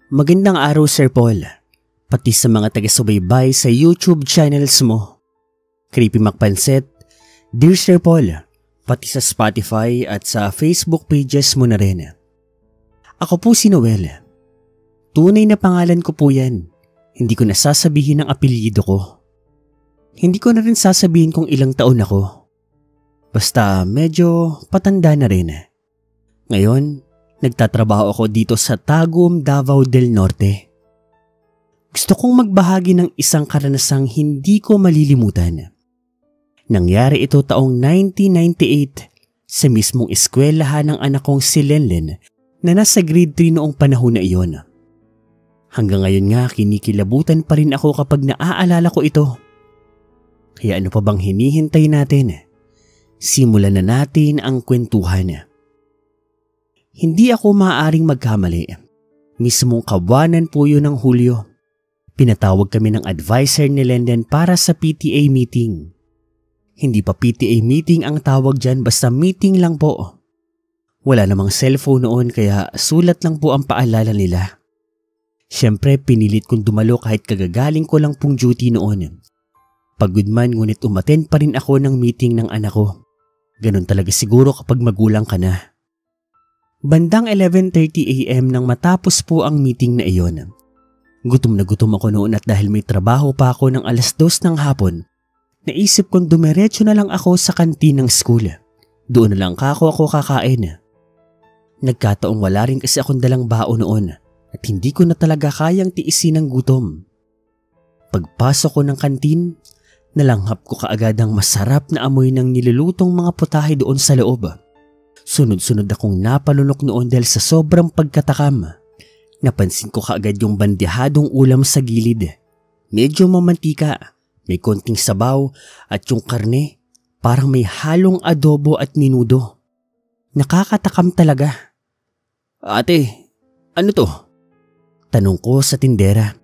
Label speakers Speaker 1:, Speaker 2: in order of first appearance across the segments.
Speaker 1: Magandang araw Sir Paul, pati sa mga taga-subaybay sa YouTube channels mo. Creepy Macpanset, Dear Sir Paul, pati sa Spotify at sa Facebook pages mo na rin. Ako po si Noel. Tunay na pangalan ko po yan. Hindi ko na sasabihin ang apelyido ko. Hindi ko na rin sasabihin kung ilang taon ako. Basta medyo patanda na rin. Ngayon, nagtatrabaho ako dito sa Tagum, Davao del Norte. Gusto kong magbahagi ng isang karanasang hindi ko malilimutan. Nangyari ito taong 1998 sa mismong eskwelahan ng anak kong si Lenlen na nasa grade 3 noong panahon na iyon. Hanggang ngayon nga kinikilabutan pa rin ako kapag naaalala ko ito. Kaya ano pa bang hinihintay natin? Simulan na natin ang kwentuhan. Hindi ako maaaring magkamali. Mismong kabuanan po yun ng Hulyo. Pinatawag kami ng advisor ni Lenden para sa PTA meeting. Hindi pa PTA meeting ang tawag dyan, basta meeting lang po. Wala namang cellphone noon kaya sulat lang po ang paalala nila. Siyempre pinilit kong dumalo kahit kagagaling ko lang pong duty noon. Pagod man ngunit umattend pa rin ako ng meeting ng anak ko. Ganun talaga siguro kapag magulang ka na. Bandang 11:30 AM nang matapos po ang meeting na iyon. Gutom na gutom ako noon at dahil may trabaho pa ako ng 2:00 ng hapon, naisip kong dumiretso na lang ako sa kantin ng school. Doon na lang ako kakain. Nagkataong wala rin kasi akong dalang baon noon at hindi ko na talaga kayang tiisin ang gutom. Pagpasok ko ng kantin, nalanghap ko kaagad ang masarap na amoy ng nilulutong mga putahe doon sa loob. Sunod-sunod akong napalunok noon dahil sa sobrang pagkatakam. Napansin ko kaagad yung bandihadong ulam sa gilid. Medyo mamantika, may konting sabaw at yung karne parang may halong adobo at minudo. Nakakatakam talaga. Ate, ano to? Tanong ko sa tindera.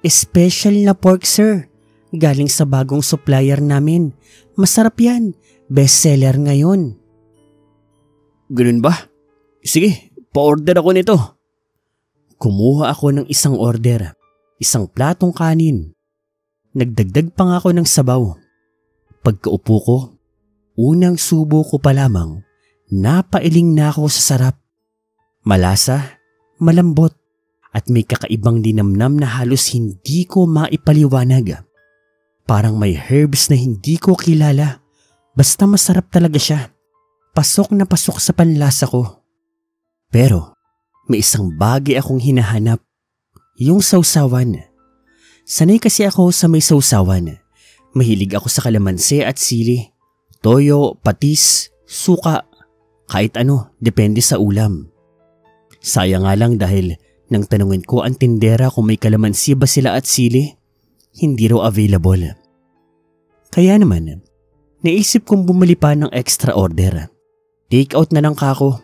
Speaker 1: Special na pork sir. Galing sa bagong supplier namin. Masarap yan. Best seller ngayon. Ganun ba? Sige, pa-order ako nito. Kumuha ako ng isang order, isang platong kanin. Nagdagdag pa nga ako ng sabaw. Pagkaupo ko, unang subo ko pa lamang, napailing na ako sa sarap. Malasa, malambot, at may kakaibang linamnam na halos hindi ko maipaliwanag. Parang may herbs na hindi ko kilala, basta masarap talaga siya. Pasok na pasok sa panlasa ko. Pero may isang bagay akong hinahanap, yung sausawan. Sanay kasi ako sa may sausawan. Mahilig ako sa kalamansi at sili, toyo, patis, suka, kahit ano, depende sa ulam. Sayang nga lang dahil nang tanungin ko ang tindera kung may kalamansi ba sila at sili, hindi raw available. Kaya naman, naisip kong bumili pa ng extra order. Take out na lang kako.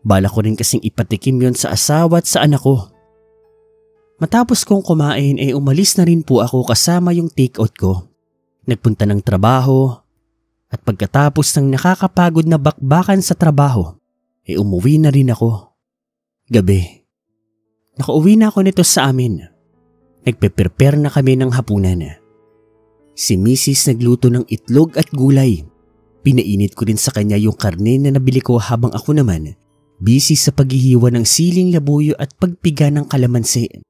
Speaker 1: Bala ko rin kasing ipatikim yon sa asawa at sa anak ko. Matapos kong kumain ay umalis na rin po ako kasama yung take out ko. Nagpunta ng trabaho at pagkatapos ng nakakapagod na bakbakan sa trabaho ay umuwi na rin ako. Gabi. Nakauwi na ako nito sa amin. Nagpe-prepare na kami ng hapunan. Si Mrs. nagluto ng itlog at gulay. Pinainit ko rin sa kanya yung karne na nabili ko habang ako naman busy sa paghihiwa ng siling labuyo at pagpiga ng kalamansi.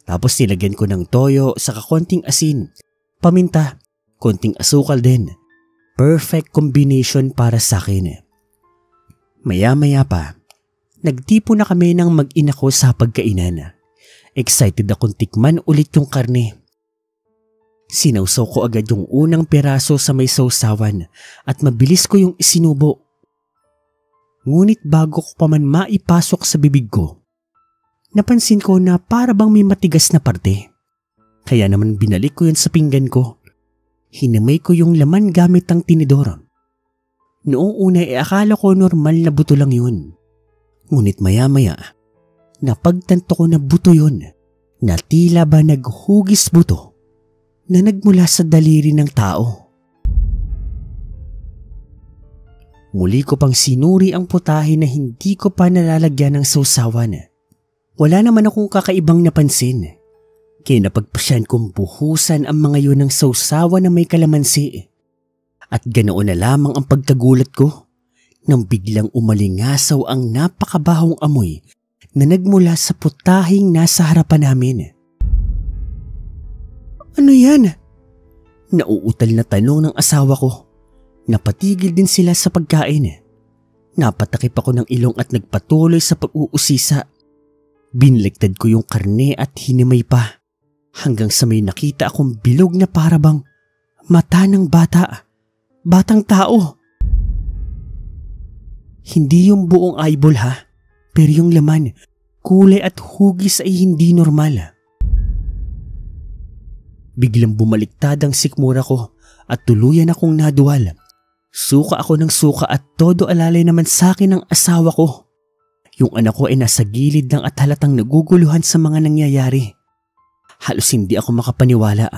Speaker 1: Tapos nilagyan ko ng toyo saka konting asin, paminta, konting asukal din. Perfect combination para sa akin. Maya-maya pa, nagtipo na kami ng mag-ina ko sa pagkainan. Excited akong tikman ulit yung karne. Sinawsaw ko agad yung unang piraso sa may sausawan at mabilis ko yung isinubo. Ngunit bago ko pa man maipasok sa bibig ko, napansin ko na para bang may matigas na parte. Kaya naman binalik ko yun sa pinggan ko. Hinamay ko yung laman gamit ang tinidor. Noong una akala ko normal na buto lang yun. Ngunit maya-maya, napagtanto ko na buto yun, na tila ba naghugis buto na nagmula sa daliri ng tao. Muli ko pang sinuri ang putahe na hindi ko pa nalalagyan ng sausawan. Wala naman akong kakaibang napansin. Kaya napagpasyan kong buhusan ang mga yun ng sausawa na may kalamansi. At ganoon na lamang ang pagkagulat ko nang biglang umalingasaw ang napakabahong amoy na nagmula sa putahing nasa harapan namin. Ano yan? Nauutal na tanong ng asawa ko. Napatigil din sila sa pagkain. Napatakip ako ng ilong at nagpatuloy sa pag-uusisa. Binligtad ko yung karne at hinimay pa. Hanggang sa may nakita akong bilog na parabang mata ng bata. Batang tao. Hindi yung buong eyeball ha, pero yung laman, kulay at hugis ay hindi normal. Biglang bumaliktad ang sikmura ko at tuluyan akong naduwal. Suka ako ng suka at todo alalay naman sa akin ng asawa ko. Yung anak ko ay nasa gilid ng at halatang naguguluhan sa mga nangyayari. Halos hindi ako makapaniwala.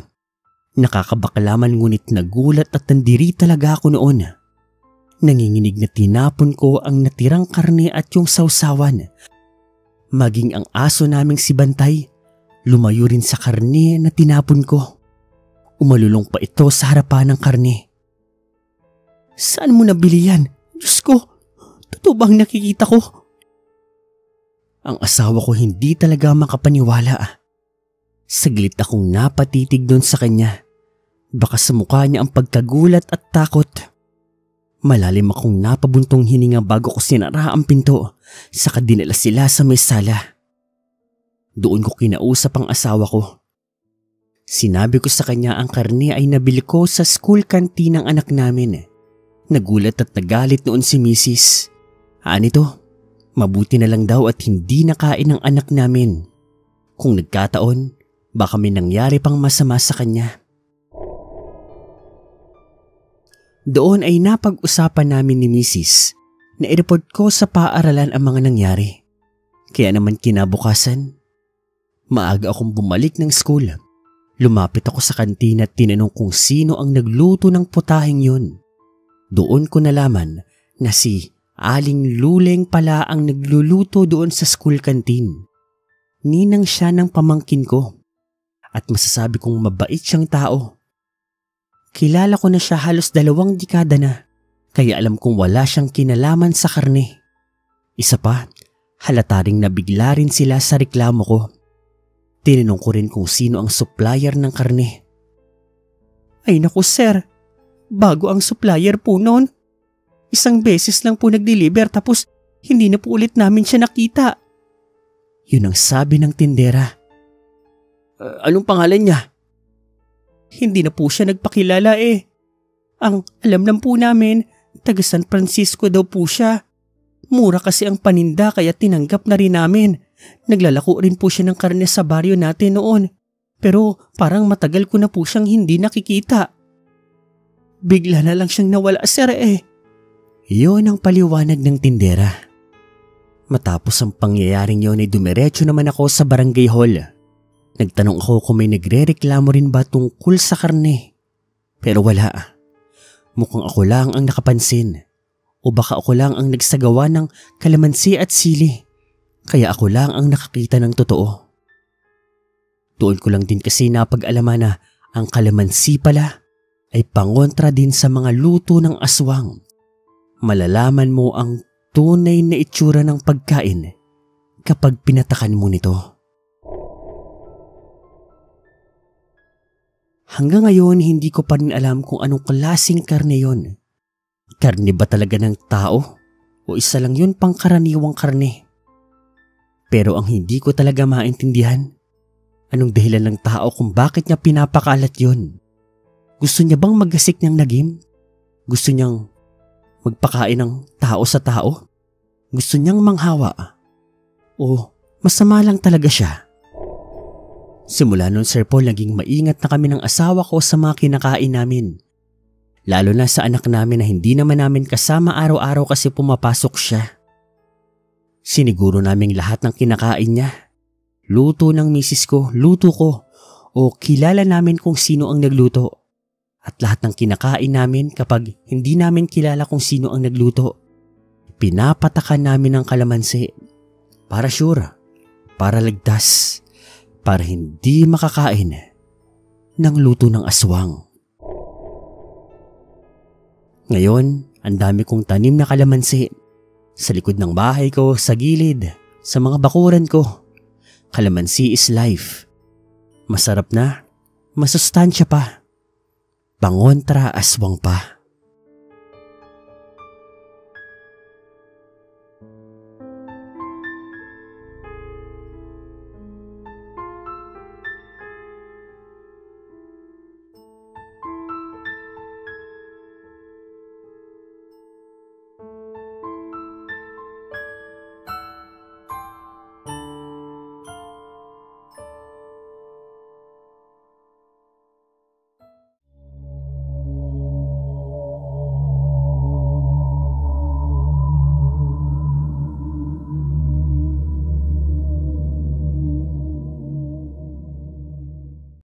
Speaker 1: Nakakabaklaman ngunit nagulat at nandiri talaga ako noon. Nanginginig na tinapon ko ang natirang karne at yung sausawan. Maging ang aso naming si Bantay, lumayo rin sa karne na tinapon ko. Umalulong pa ito sa harapan ng karne. Saan mo nabili yan? Diyos ko, totoo bang nakikita ko? Ang asawa ko hindi talaga makapaniwala. Saglit akong napatitig doon sa kanya. Baka sa mukha niya ang pagkagulat at takot. Malalim akong napabuntong hininga bago ko sinara ang pinto. Saka dinala sila sa may sala. Doon ko kinausap ang asawa ko. Sinabi ko sa kanya ang karne ay nabili ko sa school canteen ng anak namin. Nagulat at nagalit noon si Mrs. Anito, mabuti na lang daw at hindi nakain ng anak namin. Kung nagkataon, baka may nangyari pang masama sa kanya. Doon ay napag-usapan namin ni Mrs. na i-report ko sa paaralan ang mga nangyari. Kaya naman kinabukasan, maaga akong bumalik ng school. Lumapit ako sa kantina at tinanong kung sino ang nagluto ng putahing yun. Doon ko nalaman na si Aling Luleng pala ang nagluluto doon sa school canteen. Ninang siya ng pamangkin ko. At masasabi kong mabait siyang tao. Kilala ko na siya halos 2 dekada na, kaya alam kong wala siyang kinalaman sa karne. Isa pa, halata ring nabigla rin sila sa reklamo ko. Tinanong ko rin kung sino ang supplier ng karne. Ay naku sir, bago ang supplier po noon. 1 beses lang po nag-deliver tapos hindi na po ulit namin siya nakita. Yun ang sabi ng tindera. Anong pangalan niya? Hindi na po siya nagpakilala eh. Ang alam lang po namin, taga San Francisco daw po siya. Mura kasi ang paninda kaya tinanggap na rin namin. Naglalako rin po siya ng karne sa baryo natin noon. Pero parang matagal ko na po siyang hindi nakikita. Bigla na lang siyang nawala sir eh. Yun ang paliwanag ng tindera. Matapos ang pangyayaring yun ay dumiretso naman ako sa barangay hall. Nagtanong ako kung may nagre-reklamo rin ba tungkol sa karne. Pero wala. Mukhang ako lang ang nakapansin. O baka ako lang ang nagsagawa ng kalamansi at sili. Kaya ako lang ang nakakita ng totoo. Doon ko lang din kasi napag-alaman na ang kalamansi pala ay pangontra din sa mga luto ng aswang. Malalaman mo ang tunay na itsura ng pagkain kapag pinatakan mo nito. Hanggang ngayon hindi ko pa rin alam kung anong klaseng karne yon. Karne ba talaga ng tao? O isa lang yun pangkaraniwang karne? Pero ang hindi ko talaga maintindihan, anong dahilan ng tao kung bakit niya pinapakalat yon? Gusto niya bang maggasik ng lagim? Gusto niyang magpakain ng tao sa tao? Gusto niyang manghawa? O masama lang talaga siya? Simula noon Sir Paul, naging maingat na kami ng asawa ko sa mga kinakain namin. Lalo na sa anak namin na hindi naman namin kasama araw-araw kasi pumapasok siya. Siniguro naming lahat ng kinakain niya. Luto ng misis ko, luto ko, o kilala namin kung sino ang nagluto. At lahat ng kinakain namin kapag hindi namin kilala kung sino ang nagluto, pinapatakan namin ng kalamansi. Para sure, para ligtas, para hindi makakain ng luto ng aswang. Ngayon, ang dami kong tanim na kalamansi. Sa likod ng bahay ko, sa gilid, sa mga bakuran ko. Kalamansi is life. Masarap na, masustansya pa. Pangontra aswang pa.